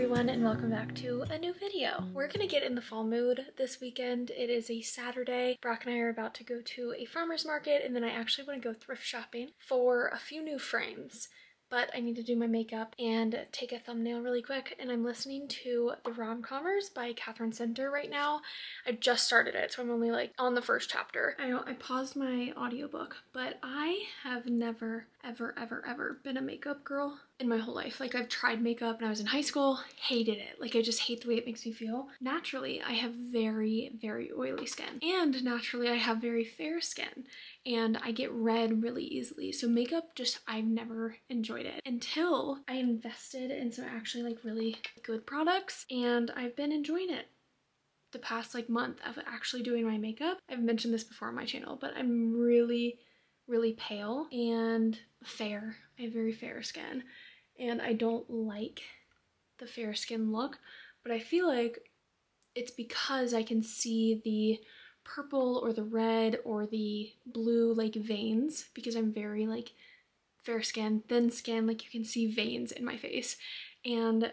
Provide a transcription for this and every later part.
everyone, and welcome back to a new video. We're gonna get in the fall mood this weekend. It is a Saturday. Brock and I are about to go to a farmer's market, and then I actually want to go thrift shopping for a few new frames. But I need to do my makeup and take a thumbnail really quick, and I'm listening to the Rom-Comers by Catherine Center right now. I just started it, so I'm only like on the first chapter. I paused my audiobook, but I have never ever been a makeup girl in my whole life. Like, I've tried makeup when I was in high school, hated it. Like, I just hate the way it makes me feel. Naturally, I have very oily skin, and naturally I have very fair skin, and I get red really easily. So makeup, just, I've never enjoyed it until I invested in some actually like really good products, and I've been enjoying it the past like month of actually doing my makeup. I've mentioned this before on my channel, but I'm really pale and fair. I have very fair skin, and I don't like the fair skin look, but I feel like it's because I can see the purple or the red or the blue like veins, because I'm very like fair skin, thin skin, like you can see veins in my face, and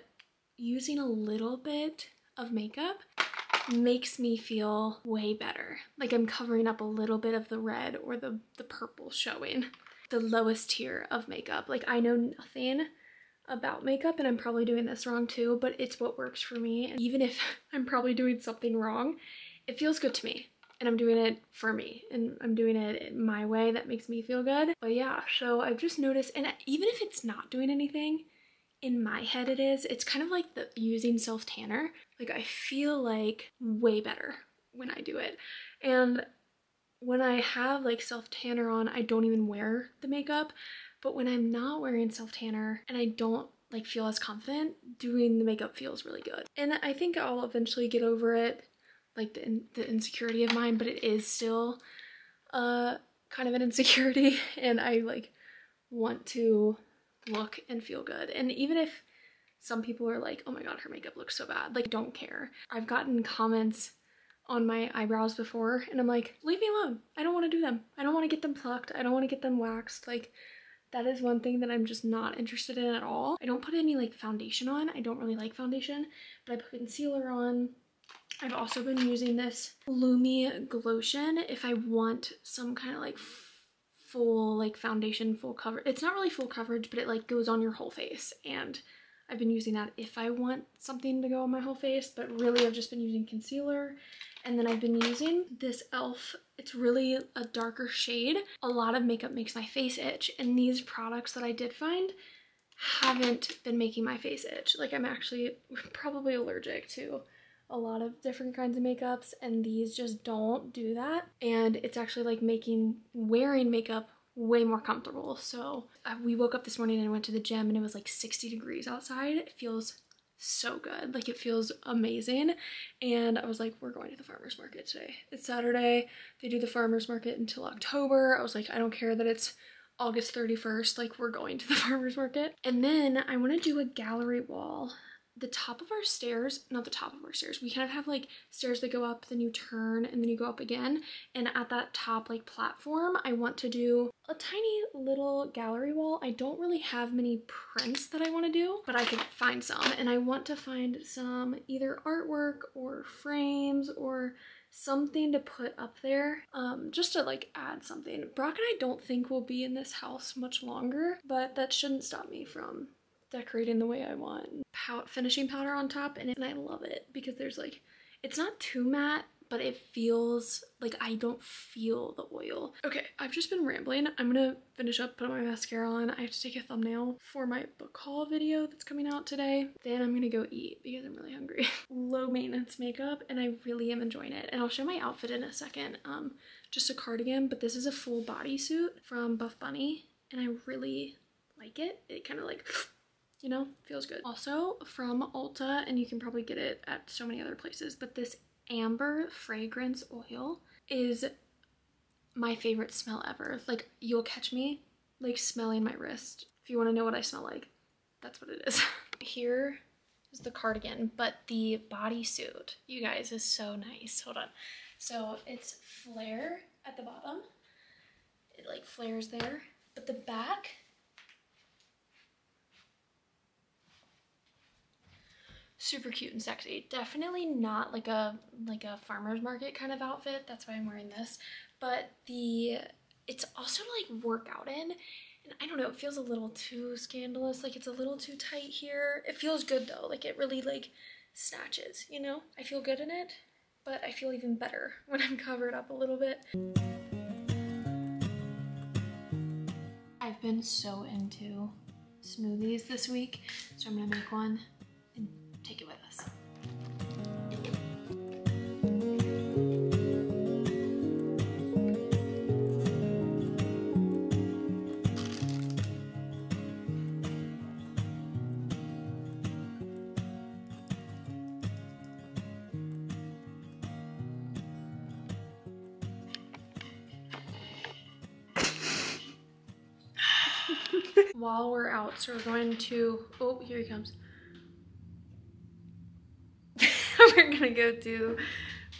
using a little bit of makeup makes me feel way better. Like I'm covering up a little bit of the red or the purple showing. The lowest tier of makeup. Like, I know nothing about makeup, and I'm probably doing this wrong too, but it's what works for me. And even if I'm probably doing something wrong, it feels good to me, and I'm doing it for me, and I'm doing it my way that makes me feel good. But yeah, so I've just noticed, and even if it's not doing anything, in my head it's kind of like the using self tanner. Like, I feel like way better when I do it. And when I have like self tanner on, I don't even wear the makeup. But when I'm not wearing self tanner and I don't like feel as confident, doing the makeup feels really good. And I think I'll eventually get over it, like the insecurity of mine, but it is still kind of an insecurity, and I like want to look and feel good. And even if some people are like, oh my god, her makeup looks so bad, like, don't care. I've gotten comments on my eyebrows before, and I'm like, leave me alone. I don't want to do them. I don't want to get them plucked. I don't want to get them waxed. Like, that is one thing that I'm just not interested in at all. I don't put any like foundation on. I don't really like foundation, but I put concealer on. I've also been using this Lumi Glotion if I want some kind of like full like foundation, full cover. It's not really full coverage, but it like goes on your whole face, and I've been using that if I want something to go on my whole face. But really, I've just been using concealer. And then I've been using this e.l.f. It's really a darker shade. A lot of makeup makes my face itch, and these products that I did find haven't been making my face itch. Like, I'm actually probably allergic to a lot of different kinds of makeups, and these just don't do that. And it's actually like making wearing makeup way more comfortable. So we woke up this morning and went to the gym, and it was like 60 degrees outside. It feels so good. Like, it feels amazing. And I was like, we're going to the farmer's market today. It's Saturday. They do the farmer's market until October. I was like, I don't care that it's August 31st. Like, we're going to the farmer's market. And then I want to do a gallery wall. The top of our stairs, not the top of our stairs, we kind of have like stairs that go up, then you turn, and then you go up again. And at that top like platform, I want to do a tiny little gallery wall. I don't really have many prints that I want to do, but I could find some. And I want to find some either artwork or frames or something to put up there, just to like add something. Brock and I don't think we'll be in this house much longer, but that shouldn't stop me from decorating the way I want. Finishing powder on top, and I love it because there's like, it's not too matte, but it feels like I don't feel the oil. Okay, I've just been rambling. I'm gonna finish up, put my mascara on. I have to take a thumbnail for my book haul video that's coming out today. Then I'm gonna go eat because I'm really hungry. Low maintenance makeup, and I really am enjoying it. And I'll show my outfit in a second. Just a cardigan, but this is a full bodysuit from Buff Bunny, and I really like it. It kind of like, you know, feels good. Also from Ulta, and you can probably get it at so many other places, but this amber fragrance oil is my favorite smell ever. Like, you'll catch me like smelling my wrist. If you want to know what I smell like, that's what it is. Here is the cardigan, but the bodysuit, you guys, is so nice. Hold on. So it's flare at the bottom. It like flares there, but the back super cute and sexy. Definitely not like a farmer's market kind of outfit. That's why I'm wearing this. But it's also like workout in. And I don't know, it feels a little too scandalous. Like it's a little too tight here. It feels good though. Like it really like snatches, you know? I feel good in it, but I feel even better when I'm covered up a little bit. I've been so into smoothies this week, so I'm gonna make one and take it with us. While we're out, so we're going to, oh, here he comes. We're gonna go to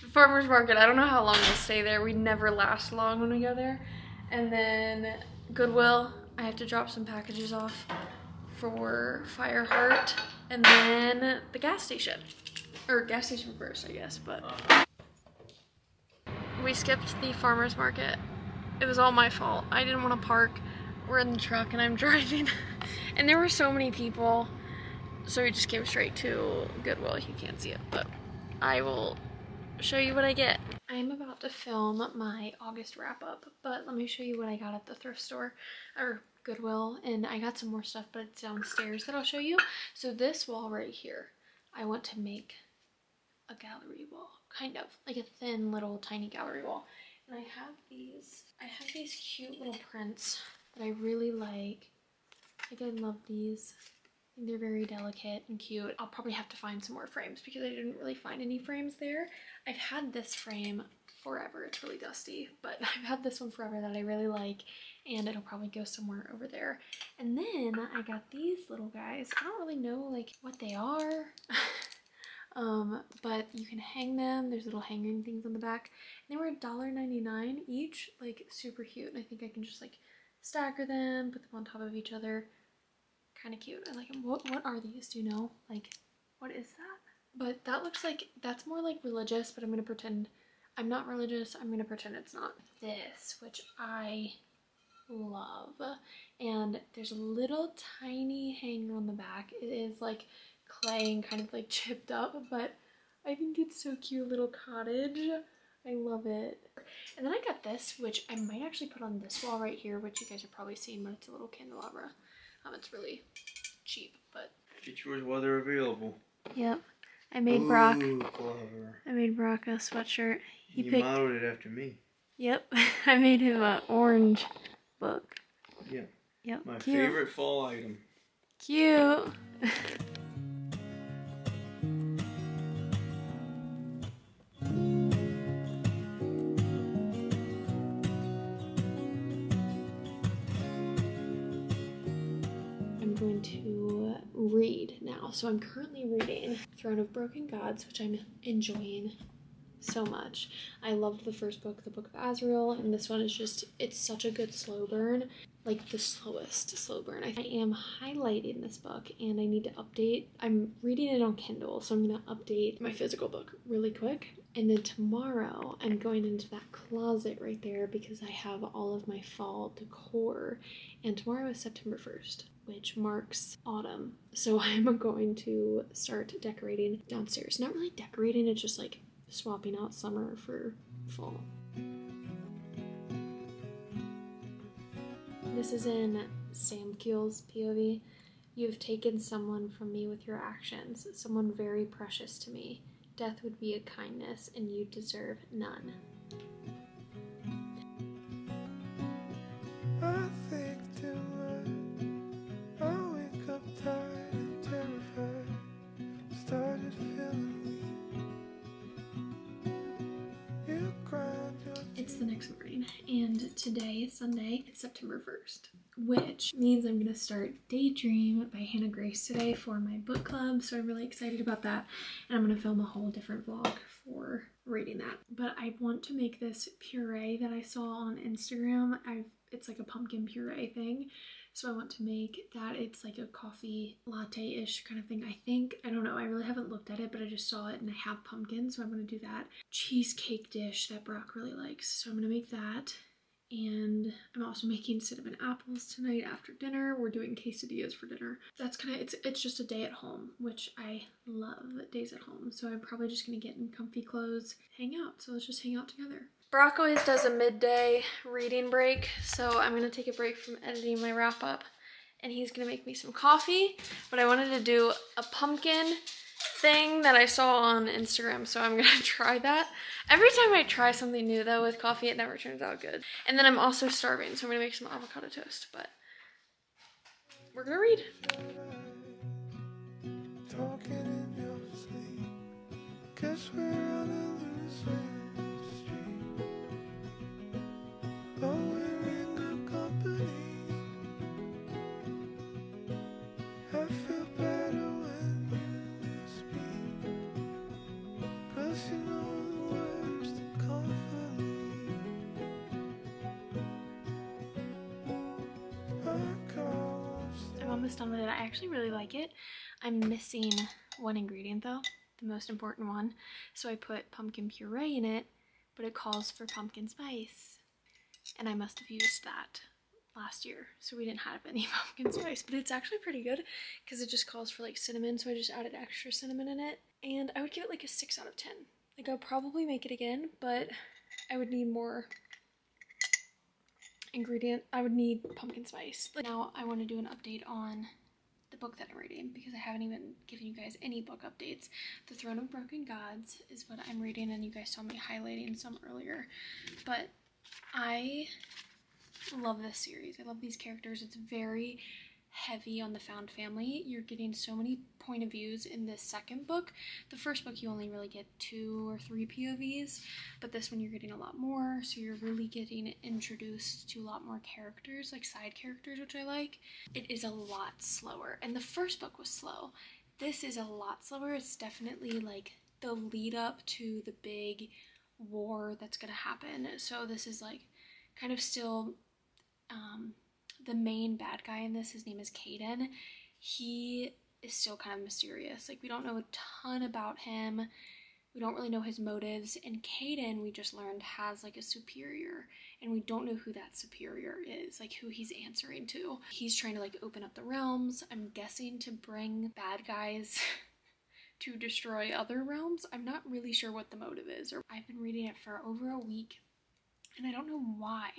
the farmer's market. I don't know how long we'll stay there. We never last long when we go there. And then Goodwill, I have to drop some packages off for Fireheart. And then the gas station. Or gas station first, I guess, but. We skipped the farmer's market. It was all my fault. I didn't want to park. We're in the truck and I'm driving. And there were so many people. So we just came straight to Goodwill. You can't see it, but I will show you what I get. I'm about to film my August wrap up, but let me show you what I got at the thrift store or Goodwill. And I got some more stuff, but it's downstairs that I'll show you. So this wall right here, I want to make a gallery wall, kind of like a thin little tiny gallery wall. And I have these cute little prints that I really like. I love these. I think they're very delicate and cute. I'll probably have to find some more frames because I didn't really find any frames there. I've had this frame forever. It's really dusty, but I've had this one forever that I really like, and it'll probably go somewhere over there. And then I got these little guys. I don't really know like what they are. But you can hang them. There's little hanging things on the back. And they were $1.99 each, like super cute. And I think I can just like stagger them, put them on top of each other. Kind of cute. I like them. What are these? Do you know? Like, what is that? But that looks like, that's more like religious, but I'm going to pretend I'm not religious. I'm going to pretend it's not. This, which I love. And there's a little tiny hanger on the back. It is like clay and kind of like chipped up, but I think it's so cute. Little cottage. I love it. And then I got this, which I might actually put on this wall right here, which you guys have probably seen, but it's a little candelabra. It's really cheap, but get yours while they're available. Yep. I made Brock. Clever. I made Brock a sweatshirt. He modeled it after me. Yep. I made him an orange book. Yeah. Yep. My cute. favorite fall item. Cute. I'm going to read now. So I'm currently reading Throne of Broken Gods, which I'm enjoying so much. I loved the first book, the Book of Azrael, and this one is just, it's such a good slow burn, like the slowest slow burn. I am highlighting this book and I need to update. I'm reading it on Kindle, so I'm going to update my physical book really quick. And then tomorrow I'm going into that closet right there because I have all of my fall decor. And tomorrow is September 1st, which marks autumn. So I'm going to start decorating downstairs. Not really decorating, it's just like swapping out summer for fall. This is in Sam Keel's POV. You have taken someone from me with your actions, someone very precious to me. Death would be a kindness, and you deserve none. I think too much. I wake up tired and terrified. Started feeling weak. You grind your It's the next morning, and today, Sunday, it's September 1st, which means I'm going to start Daydream by Hannah Grace today for my book club, so I'm really excited about that, and I'm going to film a whole different vlog for reading that. But I want to make this puree that I saw on Instagram. It's like a pumpkin puree thing, So I want to make that. It's like a coffee latte-ish kind of thing, I think. I don't know. I really haven't looked at it, but I just saw it and I have pumpkin, so I'm going to do that. Cheesecake dish that Brock really likes. So I'm going to make that. And I'm also making cinnamon apples tonight after dinner. We're doing quesadillas for dinner. That's kind of, it's just a day at home, which I love days at home. So I'm probably just gonna get in comfy clothes, hang out. So let's just hang out together. Brock always does a midday reading break. So I'm gonna take a break from editing my wrap up and he's gonna make me some coffee. But I wanted to do a pumpkin thing that I saw on Instagram, so I'm gonna try that. Every time I try something new though with coffee, it never turns out good. And then I'm also starving, so I'm gonna make some avocado toast, but we're gonna read. Talking in your sleep. Guess we're on a losing streak. But we're in good company. I feel better when you speak. 'Cause you know the words that comfort me. I'm almost done with it. I actually really like it. I'm missing one ingredient though, the most important one. So I put pumpkin puree in it, but it calls for pumpkin spice. And I must have used that last year, so we didn't have any pumpkin spice, but it's actually pretty good because it just calls for like cinnamon, so I just added extra cinnamon in it. And I would give it like a 6 out of 10. Like I'll probably make it again, but I would need more ingredient. I would need pumpkin spice. Now I want to do an update on the book that I'm reading because I haven't even given you guys any book updates. The Throne of Broken Gods is what I'm reading, and you guys saw me highlighting some earlier. But I love this series. I love these characters. It's very heavy on the found family. You're getting so many point of views in this second book. The first book you only really get 2 or 3 POVs, but this one you're getting a lot more, so you're really getting introduced to a lot more characters, like side characters, which I like. It is a lot slower, and the first book was slow. This is a lot slower. It's definitely like the lead up to the big war that's gonna happen. So this is like kind of still the main bad guy in this. His name is Caden. He is still kind of mysterious. Like we don't know a ton about him. We don't really know his motives. And Caden, we just learned, has like a superior, and we don't know who that superior is, like who he's answering to. He's trying to like open up the realms, I'm guessing to bring bad guys to destroy other realms. I'm not really sure what the motive is. I've been reading it for over a week, and I don't know why,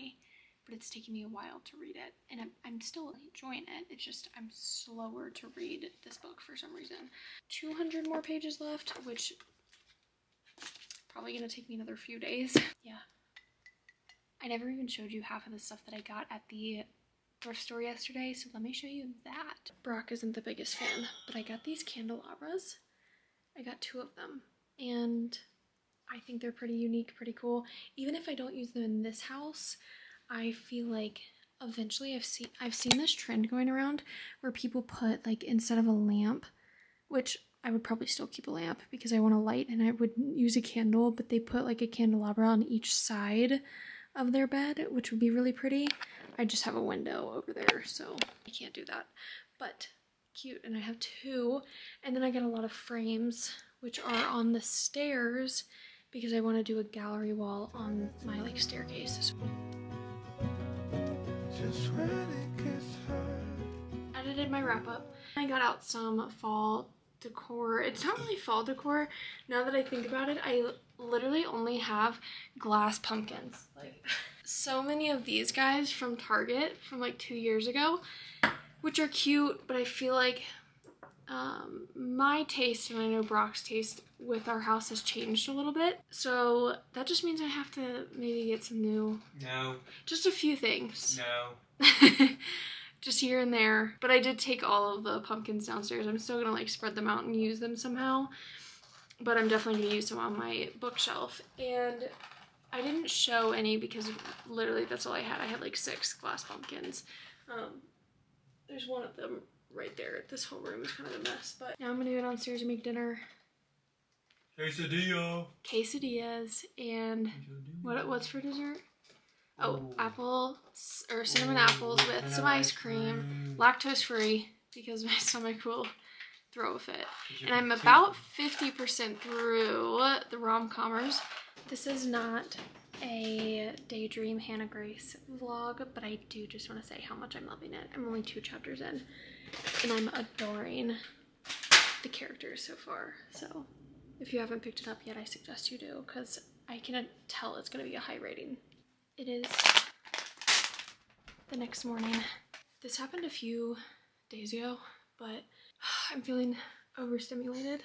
but it's taking me a while to read it, and I'm still enjoying it. It's just I'm slower to read this book for some reason. 200 more pages left, which probably gonna take me another few days. Yeah. I never even showed you half of the stuff that I got at the thrift store yesterday, so let me show you that. Brock isn't the biggest fan, but I got these candelabras. I got 2 of them, and I think they're pretty unique, pretty cool. Even if I don't use them in this house, I feel like eventually I've seen this trend going around where people put, like, instead of a lamp, which I would probably still keep a lamp because I want a light and I would use a candle, but they put like a candelabra on each side of their bed, which would be really pretty. I just have a window over there, so I can't do that, but cute. And I have 2, and then I got a lot of frames which are on the stairs because I want to do a gallery wall on my like staircase. Just when it gets hard. Edited my wrap up. I got out some fall decor. It's not really fall decor. Now that I think about it, I literally only have glass pumpkins. Like so many of these guys from Target from like 2 years ago, which are cute, but I feel like my taste, and I know Brock's taste with our house, has changed a little bit. So that just means I have to maybe get some new. No. Just a few things. No. Just here and there. But I did take all of the pumpkins downstairs. I'm still gonna like spread them out and use them somehow. But I'm definitely gonna use them on my bookshelf. And I didn't show any because literally that's all I had. I had like 6 glass pumpkins. There's one of them right there. This whole room is kind of a mess. But now I'm gonna go downstairs and make dinner. Quesadilla. Quesadillas and what's for dessert? Oh, apples or cinnamon apples with some ice cream, lactose free because my stomach will throw a fit. And I'm about 50% through the rom-commers. This is not a Daydream Hannah Grace vlog, but I do just want to say how much I'm loving it. I'm only 2 chapters in and I'm adoring the characters so far. So if you haven't picked it up yet, I suggest you do because I can tell it's going to be a high rating. It is the next morning. This happened a few days ago, but I'm feeling overstimulated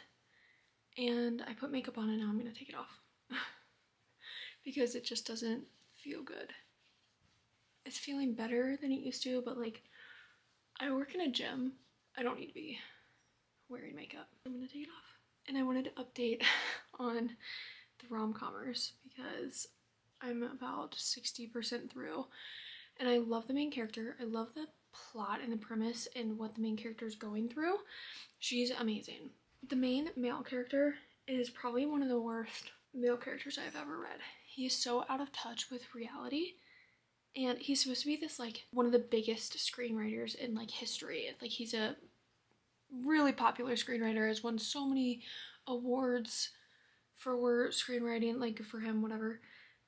and I put makeup on and now I'm gonna take it off because it just doesn't feel good. It's feeling better than it used to, but like I work in a gym. I don't need to be wearing makeup. I'm gonna take it off. And I wanted to update on the rom-commers because I'm about 60% through and I love the main character. I love the plot and the premise and what the main character is going through. She's amazing. The main male character is probably one of the worst male characters I've ever read. He is so out of touch with reality and he's supposed to be this like one of the biggest screenwriters in like history. Like he's a really popular screenwriter, has won so many awards for screenwriting, like good for him, whatever.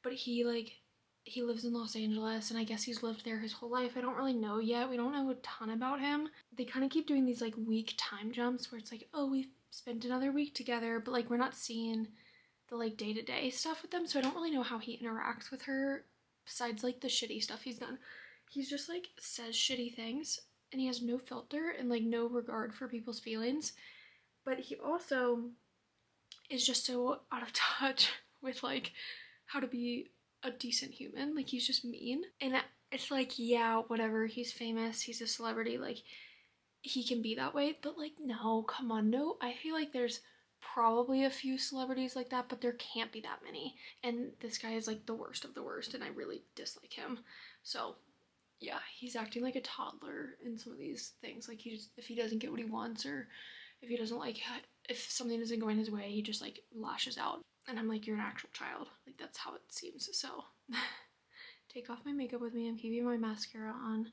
But he lives in Los Angeles and I guess he's lived there his whole life. I don't really know yet. We don't know a ton about him. They kind of keep doing these like week time jumps where it's like, oh, we've spent another week together, but like we're not seeing the like day-to-day stuff with them. So I don't really know how he interacts with her besides like the shitty stuff he's done. He's just like says shitty things and he has no filter and like no regard for people's feelings. But he also is just so out of touch with like how to be a decent human. Like he's just mean and it's like, yeah, whatever, he's famous, he's a celebrity, like he can be that way, but like no, come on, no. I feel like there's probably a few celebrities like that, but there can't be that many, and this guy is like the worst of the worst and I really dislike him. So yeah, he's acting like a toddler in some of these things. Like if he doesn't get what he wants or if he doesn't like, if something isn't going his way, he just like lashes out. And I'm like, you're an actual child. Like, that's how it seems. So, take off my makeup with me. I'm keeping my mascara on.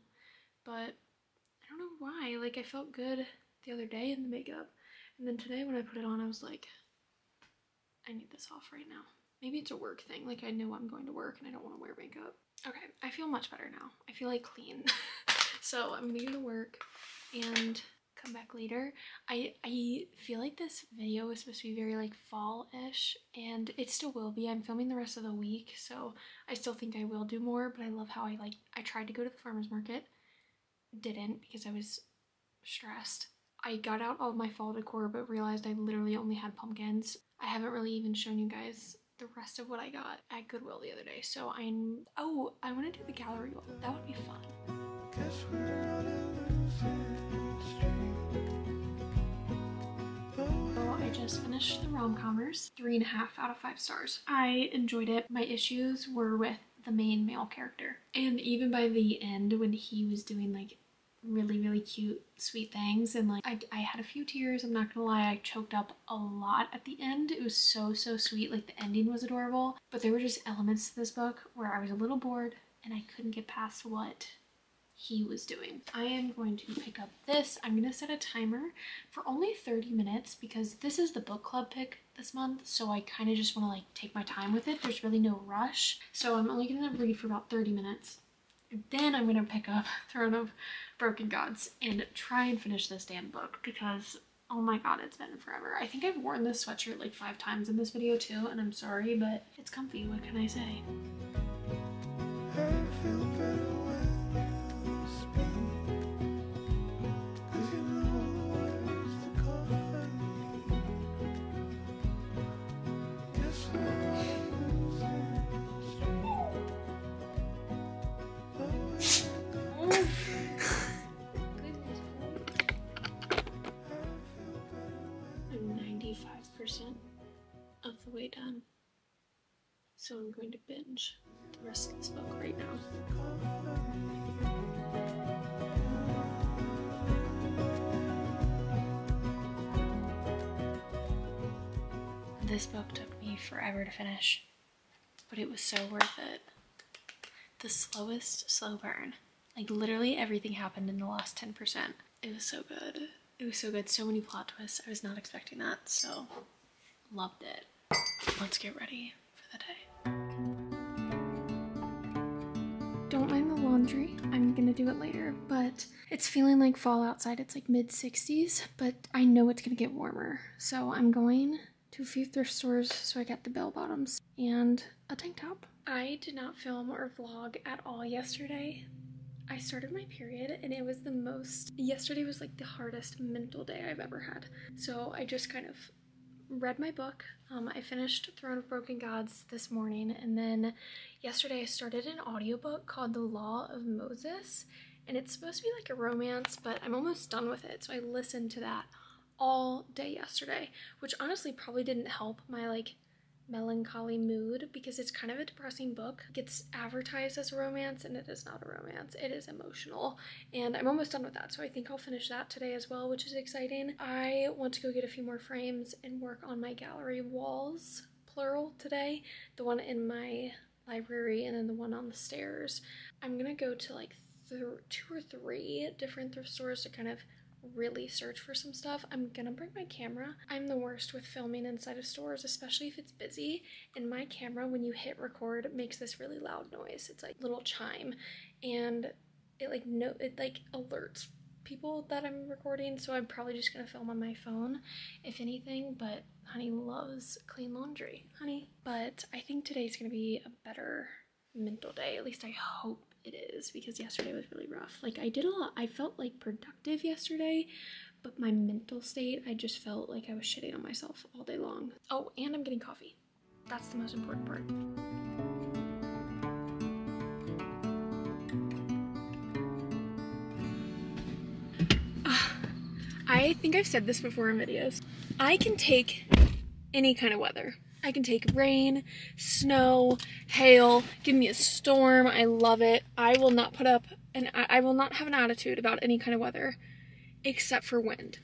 But I don't know why. Like, I felt good the other day in the makeup. And then today when I put it on, I was like, I need this off right now. Maybe it's a work thing. Like, I know I'm going to work and I don't want to wear makeup. Okay, I feel much better now. I feel like clean. So, I'm gonna go to work and come back later. I feel like this video is supposed to be very like fall-ish and it still will be. I'm filming the rest of the week, so I still think I will do more, but I love how I tried to go to the farmer's market, didn't because I was stressed. I got out all my fall decor but realized I literally only had pumpkins. I haven't really even shown you guys the rest of what I got at Goodwill the other day, so I want to do the gallery wall. That would be fun. Guess we're on a losing streak. So I just finished the rom-commers, 3.5 out of 5 stars. I enjoyed it. My issues were with the main male character. And even by the end when he was doing like really cute sweet things and like I had a few tears, I'm not gonna lie. I choked up a lot at the end. It was so sweet. Like the ending was adorable, but there were just elements to this book where I was a little bored and I couldn't get past what he was doing. I am going to pick up this. I'm gonna set a timer for only 30 minutes because this is the book club pick this month, so I kind of just want to like take my time with it. There's really no rush, so I'm only gonna read for about 30 minutes. Then I'm gonna pick up Throne of Broken Gods and try and finish this damn book because oh my god, it's been forever. I think I've worn this sweatshirt like 5 times in this video too, and I'm sorry, but it's comfy. What can I say? I feel better when you speak, 'cause you know the words to comfort me. Guess we're on a losing streak. But we're I'm 95% of the way done, so I'm going to binge the rest of this book right now. This book took me forever to finish, but it was so worth it. the slowest slow burn. Like literally everything happened in the last 10%. It was so good. It was so good. So many plot twists. I was not expecting that, so loved it. Let's get ready for the day. Don't mind the laundry. I'm gonna do it later, but it's feeling like fall outside. It's like mid-60s, but I know it's gonna get warmer. So I'm going to a few thrift stores, so I got the bell bottoms and a tank top. I did not film or vlog at all yesterday. I started my period and it was yesterday was like the hardest mental day I've ever had. So I just kind of read my book. I finished Throne of Broken Gods this morning, and then yesterday I started an audiobook called The Law of Moses, and it's supposed to be like a romance, but I'm almost done with it, so I listened to that all day yesterday, which honestly probably didn't help my like melancholy mood because it's kind of a depressing book. It gets advertised as a romance and it is not a romance. It is emotional, and I'm almost done with that, so I think I'll finish that today as well, which is exciting. I want to go get a few more frames and work on my gallery walls, plural, today. The one in my library and then the one on the stairs. I'm gonna go to like 2 or 3 different thrift stores to kind of really search for some stuff. I'm gonna bring my camera. I'm the worst with filming inside of stores, especially if it's busy, and my camera, when you hit record, makes this really loud noise. It's like little chime, and it like alerts people that I'm recording, so I'm probably just gonna film on my phone if anything. But honey loves clean laundry, honey. But I think today's gonna be a better mental day, at least I hope it is, because yesterday was really rough. Like I did a lot. I felt like productive yesterday, but my mental state, I just felt like I was shitting on myself all day long. Oh, and I'm getting coffee. That's the most important part. I think I've said this before in videos. I can take any kind of weather. I can take rain, snow, hail, give me a storm. I love it. I will not put up and I will not have an attitude about any kind of weather except for wind.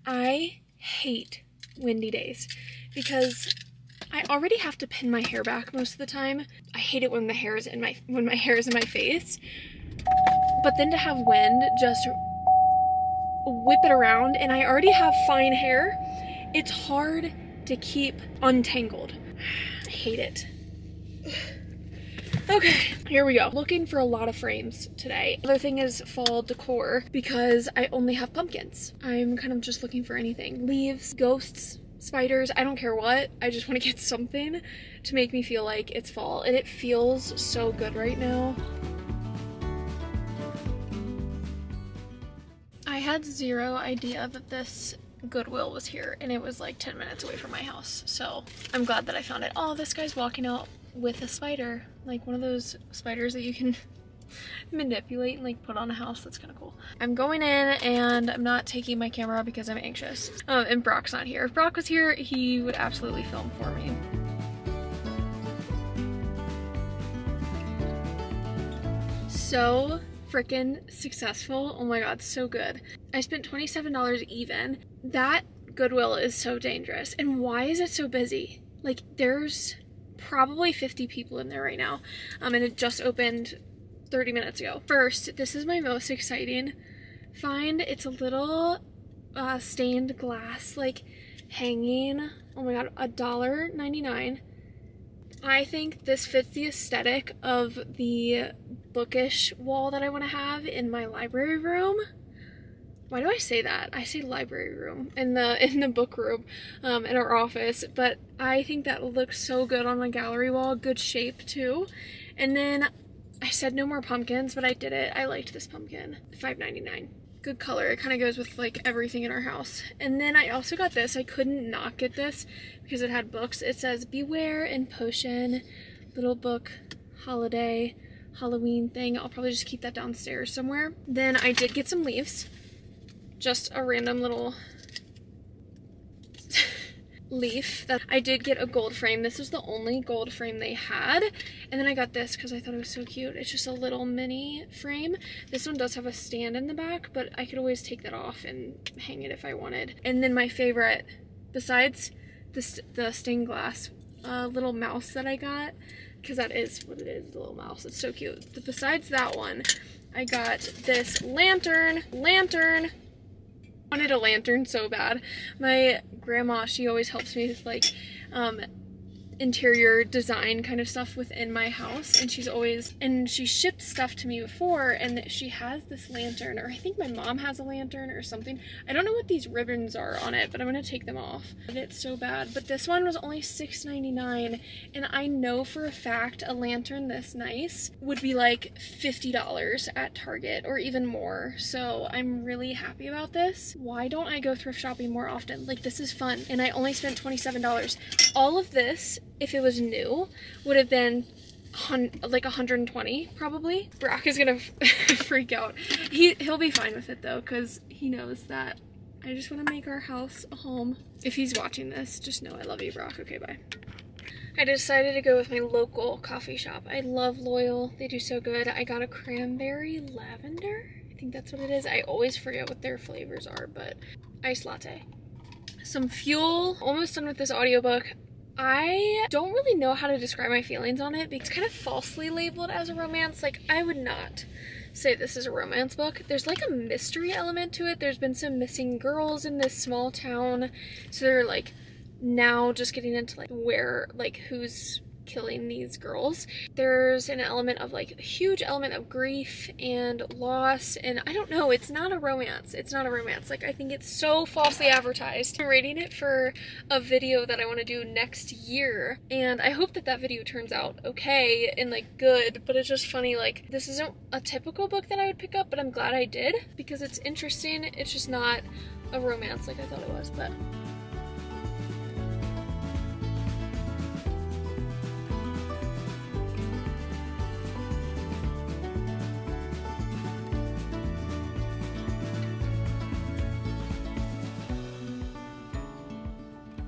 I hate windy days because I already have to pin my hair back most of the time. I hate it when my hair is in my face. But then to have wind just whip it around, and I already have fine hair, it's hard to keep untangled. I hate it. Okay, here we go. Looking for a lot of frames today. Other thing is fall decor, because I only have pumpkins. I'm kind of just looking for anything. Leaves, ghosts, spiders, I don't care what. I just want to get something to make me feel like it's fall, and it feels so good right now. I had zero idea that this Goodwill was here, and it was like 10 minutes away from my house, so I'm glad that I found it. Oh, this guy's walking out with a spider, like one of those spiders that you can manipulate and like put on a house. That's kind of cool. I'm going in, and I'm not taking my camera because I'm anxious. And Brock's not here. If Brock was here, he would absolutely film for me. So freaking successful. Oh my god, so good. I spent $27 even. That Goodwill is so dangerous. And why is it so busy? Like, there's probably 50 people in there right now. And it just opened 30 minutes ago. First, this is my most exciting find. It's a little stained glass like hanging. Oh my god, $1.99. I think this fits the aesthetic of the bookish wall that I want to have in my library room. Why do I say that? I say library room in the book room in our office, but I think that looks so good on a gallery wall. Good shape too. And then I said no more pumpkins, but I did it. I liked this pumpkin. $5.99. Good color. It kind of goes with like everything in our house. And then I also got this. I couldn't not get this because it had books. It says Beware and Potion, little book, holiday, Halloween thing. I'll probably just keep that downstairs somewhere. Then I did get some leaves. Just a random little leaf. That I did get a gold frame. This is the only gold frame they had. And then I got this because I thought it was so cute. It's just a little mini frame. This one does have a stand in the back, but I could always take that off and hang it if I wanted. And then my favorite, besides the stained glass, little mouse that I got. because that is what it is, the little mouse. It's so cute. But besides that one, I got this lantern. I wanted a lantern so bad. My grandma, she always helps me with like interior design kind of stuff within my house, and she shipped stuff to me before, and she has this lantern, or I think my mom has a lantern or something. I don't know what these ribbons are on it, but I'm gonna take them off. It's so bad. But this one was only $6.99, and I know for a fact a lantern this nice would be like $50 at Target or even more. So I'm really happy about this. Why don't I go thrift shopping more often? Like, this is fun, and I only spent $27. All of this, if it was new, would have been like 120 probably. Brock is gonna freak out. He'll be fine with it though, because he knows that I just want to make our house a home. If he's watching this, just know I love you, Brock. Okay, bye. I decided to go with my local coffee shop. I love Loyal. They do so good. I got a cranberry lavender. I think that's what it is. I always forget what their flavors are, but iced latte. Some fuel. Almost done with this audiobook. I don't really know how to describe my feelings on it because it's kind of falsely labeled as a romance. Like, I would not say this is a romance book. There's like a mystery element to it. There's been some missing girls in this small town, so they're like now just getting into like where, like, who's killing these girls. There's an element of like a huge element of grief and loss, and I don't know, it's not a romance. It's not a romance. Like, I think it's so falsely advertised. I'm rating it for a video that I want to do next year, and I hope that that video turns out okay and like good, but it's just funny, like, this isn't a typical book that I would pick up, but I'm glad I did because it's interesting. It's just not a romance like I thought it was. But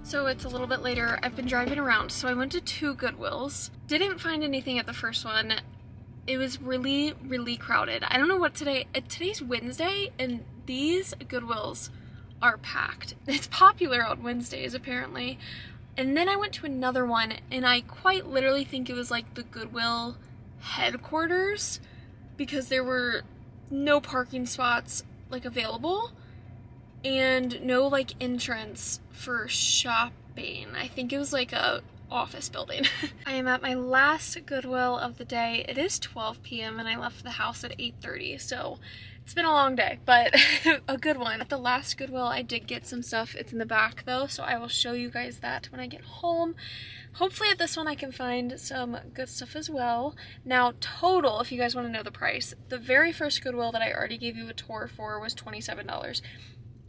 so it's a little bit later. I've been driving around, so I went to 2 Goodwills. Didn't find anything at the first one. It was really, really crowded. I don't know what today's Wednesday, and these Goodwills are packed. It's popular on Wednesdays, apparently. And then I went to another one, and I quite literally think it was like the Goodwill headquarters, because there were no parking spots like available, and no like entrance for shopping. I think it was like a office building. I am at my last Goodwill of the day. It is 12 p.m. and I left the house at 8:30, so it's been a long day, but a good one. At the last Goodwill, I did get some stuff. It's in the back though, so I will show you guys that when I get home. Hopefully at this one I can find some good stuff as well. Now, total, if you guys want to know the price, the very first Goodwill that I already gave you a tour for was $27.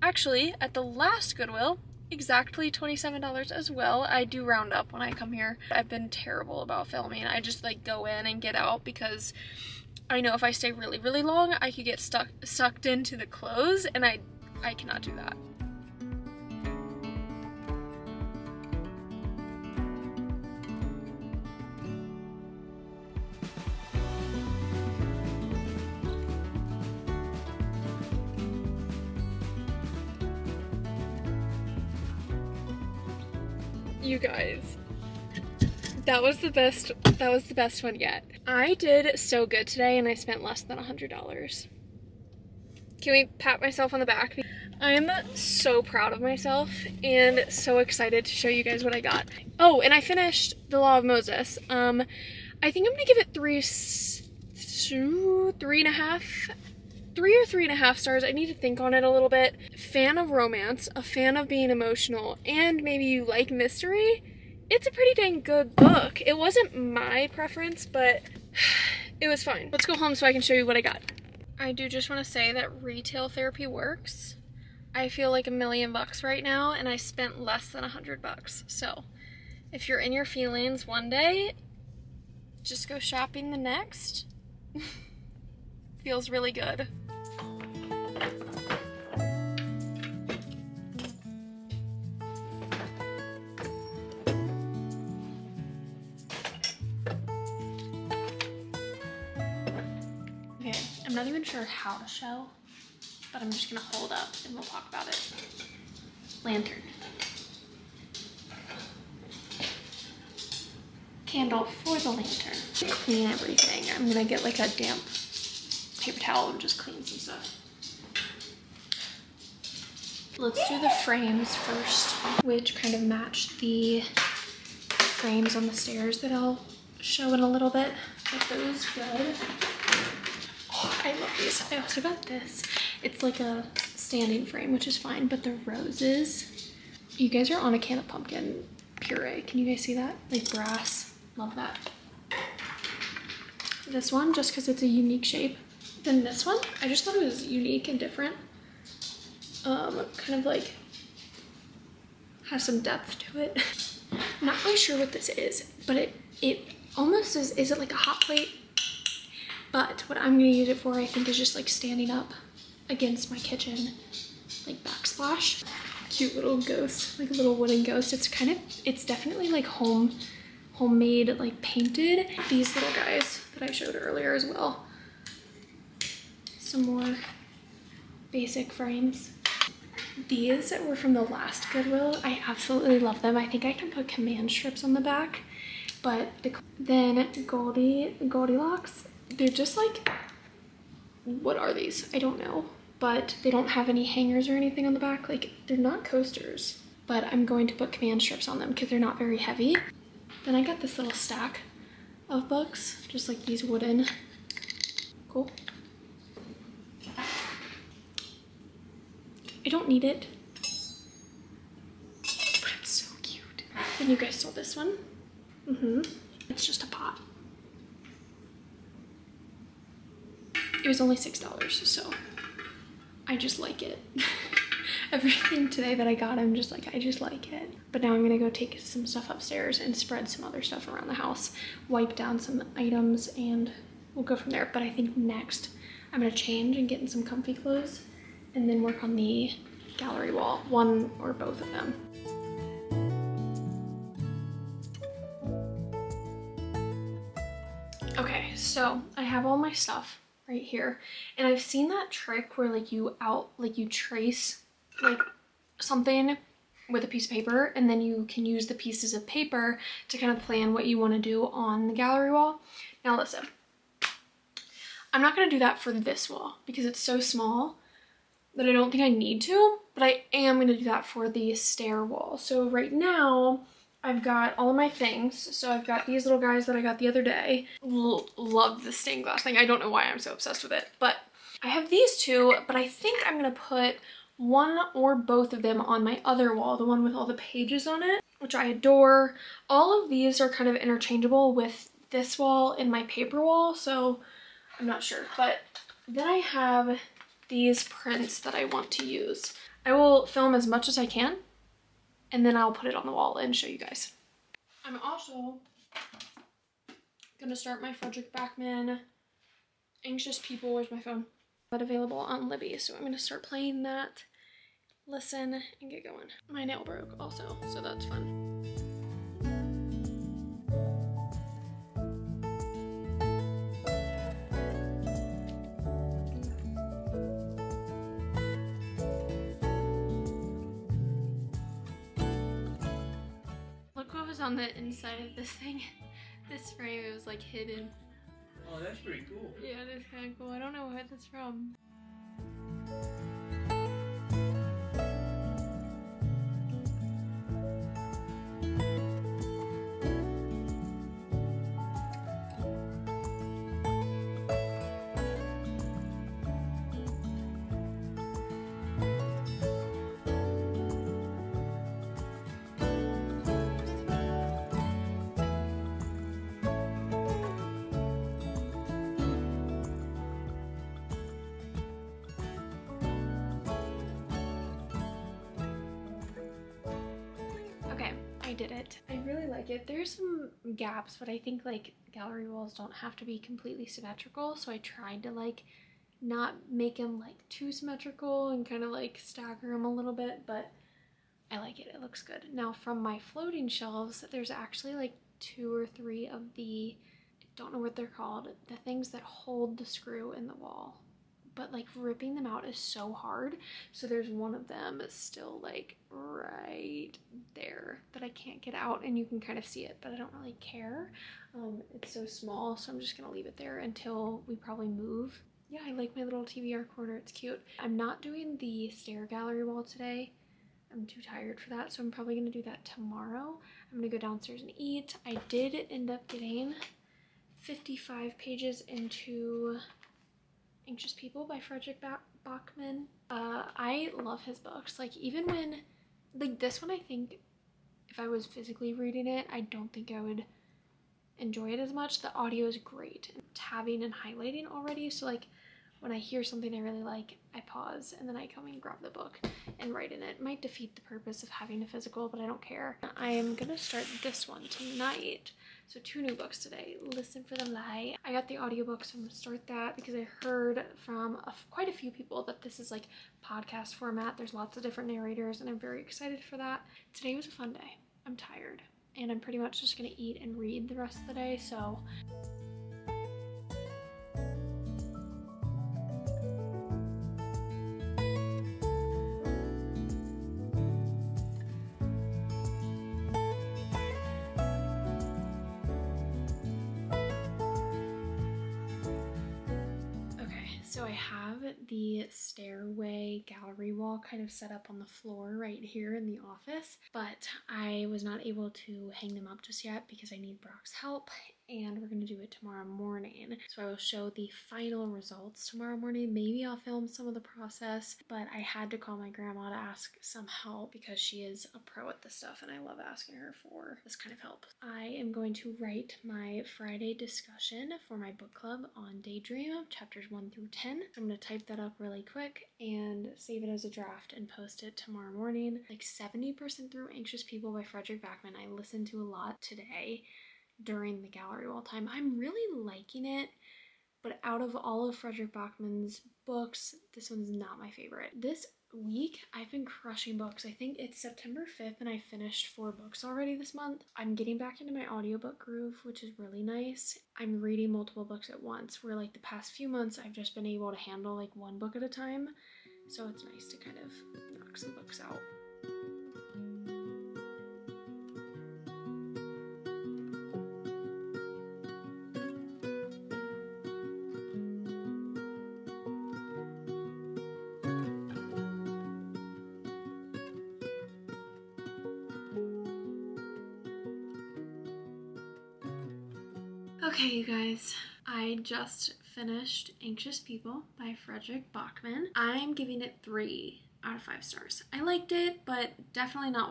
Actually, at the last Goodwill, exactly $27 as well. I do round up when I come here. I've been terrible about filming. I just like go in and get out because I know if I stay really, really long, I could get sucked into the clothes, and I cannot do that. You guys, that was the best one yet. I did so good today, and I spent less than $100. Can we pat myself on the back? I'm so proud of myself and so excited to show you guys what I got. Oh, and I finished The Law of Moses. I think I'm gonna give it 3 or 3.5 stars. I need to think on it a little bit. Fan of romance, a fan of being emotional, and maybe you like mystery. It's a pretty dang good book. It wasn't my preference, but it was fine. Let's go home so I can show you what I got. I do just want to say that retail therapy works. I feel like $1,000,000 right now, and I spent less than $100. So if you're in your feelings one day, just go shopping the next. Feels really good. Okay, I'm not even sure how to show, but I'm just gonna hold up and we'll talk about it. Lantern. candle for the lantern. Clean everything. I'm gonna get like a damp paper towel and just clean some stuff. Let's do the frames first, which kind of match the frames on the stairs that I'll show in a little bit. Get those good. Oh, I love these. I also got this. It's like a standing frame, which is fine, but the roses. You guys are on a can of pumpkin puree. Can you guys see that? Like brass. Love that. This one, just because it's a unique shape. Then this one, I just thought it was unique and different. Kind of like has some depth to it. I'm not really sure what this is, but it almost is it like a hot plate? But what I'm gonna use it for, I think, is just like standing up against my kitchen, like backsplash. Cute little ghost, like a little wooden ghost. It's definitely like homemade, like painted. These little guys that I showed earlier as well. Some more basic frames. These were from the last Goodwill. I absolutely love them. I think I can put command strips on the back. But then Goldilocks, they're just like, what are these? I don't know. But they don't have any hangers or anything on the back. Like, they're not coasters. But I'm going to put command strips on them because they're not very heavy. Then I got this little stack of books, just like these wooden. Cool. I don't need it, but it's so cute. And you guys saw this one? It's just a pot. It was only $6, so I just like it. Everything today that I got, I'm just like, I just like it. But now I'm gonna go take some stuff upstairs and spread some other stuff around the house, wipe down some items, and we'll go from there. But I think next I'm gonna change and get in some comfy clothes and then work on the gallery wall, one or both of them. Okay, so I have all my stuff right here, and I've seen that trick where like you trace like something with a piece of paper, and then you can use the pieces of paper to kind of plan what you want to do on the gallery wall. Now listen, I'm not gonna do that for this wall because it's so small that I don't think I need to, but I am gonna do that for the stair wall. So right now, I've got all of my things. So I've got these little guys that I got the other day. Love the stained glass thing. I don't know why I'm so obsessed with it, but I have these two, but I think I'm gonna put one or both of them on my other wall, the one with all the pages on it, which I adore. All of these are kind of interchangeable with this wall and my paper wall, so I'm not sure. But then I have these prints that I want to use. I will film as much as I can, and then I'll put it on the wall and show you guys. I'm also gonna start my Frederick Backman Anxious People, where's my phone? But available on Libby, so I'm gonna start playing that, listen, and get going. My nail broke also, so that's fun. Look what was on the inside of this thing. This frame, it was like hidden. Oh, that's pretty cool. Yeah, it is kind of cool. I don't know what that's from. I did it. I really like it. There's some gaps, but I think like gallery walls don't have to be completely symmetrical, so I tried to like not make them like too symmetrical and kind of like stagger them a little bit, but I like it. It looks good. Now from my floating shelves, there's actually like 2 or 3 of the, I don't know what they're called, the things that hold the screw in the wall, but like ripping them out is so hard. So there's one of them still like right there that I can't get out, and you can kind of see it, but I don't really care. It's so small, so I'm just gonna leave it there until we probably move. Yeah, I like my little TBR corner, it's cute. I'm not doing the stair gallery wall today. I'm too tired for that, so I'm probably gonna do that tomorrow. I'm gonna go downstairs and eat. I did end up getting 55 pages into Anxious People by Frederick Bachman. I love his books. Like, even when, like this one, I think if I was physically reading it, I don't think I would enjoy it as much. The audio is great. I'm tabbing and highlighting already, so like when I hear something I really like, I pause and then I come and grab the book and write in it. It might defeat the purpose of having a physical, but I don't care. I am gonna start this one tonight. So 2 new books today. Listen for the Lie. I got the audiobook, so I'm gonna start that because I heard from quite a few people that this is like podcast format. There's lots of different narrators and I'm very excited for that. Today was a fun day. I'm tired and I'm pretty much just gonna eat and read the rest of the day, so. So I have the stairway gallery wall kind of set up on the floor right here in the office, but I was not able to hang them up just yet because I need Brock's help, and we're going to do it tomorrow morning. So I will show the final results tomorrow morning. Maybe I'll film some of the process, but I had to call my grandma to ask some help because she is a pro at this stuff and I love asking her for this kind of help. I am going to write my Friday discussion for my book club on Daydream, chapters 1 through 10. So I'm going to type that up really quick and save it as a draft and post it tomorrow morning. Like 70% through Anxious People by Frederick Bachman. I listened to a lot today during the gallery wall time. I'm really liking it, but out of all of Frederick Bachman's books, this one's not my favorite. This week I've been crushing books. I think it's September 5th and I finished 4 books already this month. I'm getting back into my audiobook groove, which is really nice. I'm reading multiple books at once, where like the past few months I've just been able to handle like 1 book at a time, so it's nice to kind of knock some books out. Okay, you guys, I just finished Anxious People by Frederick Bachman. I'm giving it 3 out of 5 stars. I liked it, but definitely not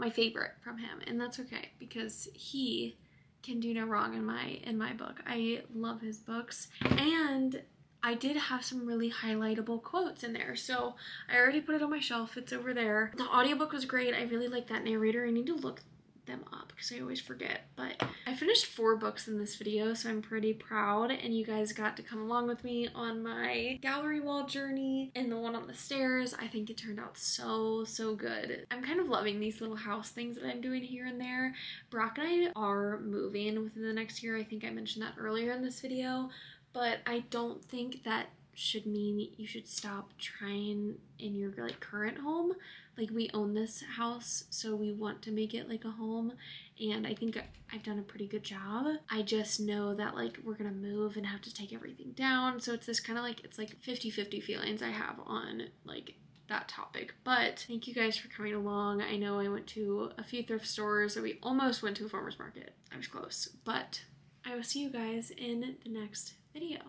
my favorite from him, and that's okay because he can do no wrong in my book. I love his books, and I did have some really highlightable quotes in there, so I already put it on my shelf. It's over there. The audiobook was great. I really like that narrator. I need to look them up because I always forget, but I finished 4 books in this video, so I'm pretty proud, and you guys got to come along with me on my gallery wall journey and the one on the stairs. I think it turned out so good. I'm kind of loving these little house things that I'm doing here and there. Brock and I are moving within the next year. I think I mentioned that earlier in this video, but I don't think that should mean you should stop trying in your like current home. Like, we own this house, so we want to make it like a home, and I think I've done a pretty good job. I just know that like we're gonna move and have to take everything down, so it's this kind of like, it's like 50-50 feelings I have on like that topic. But thank you guys for coming along. I know I went to a few thrift stores, so we almost went to a farmer's market. I was close, but I will see you guys in the next video.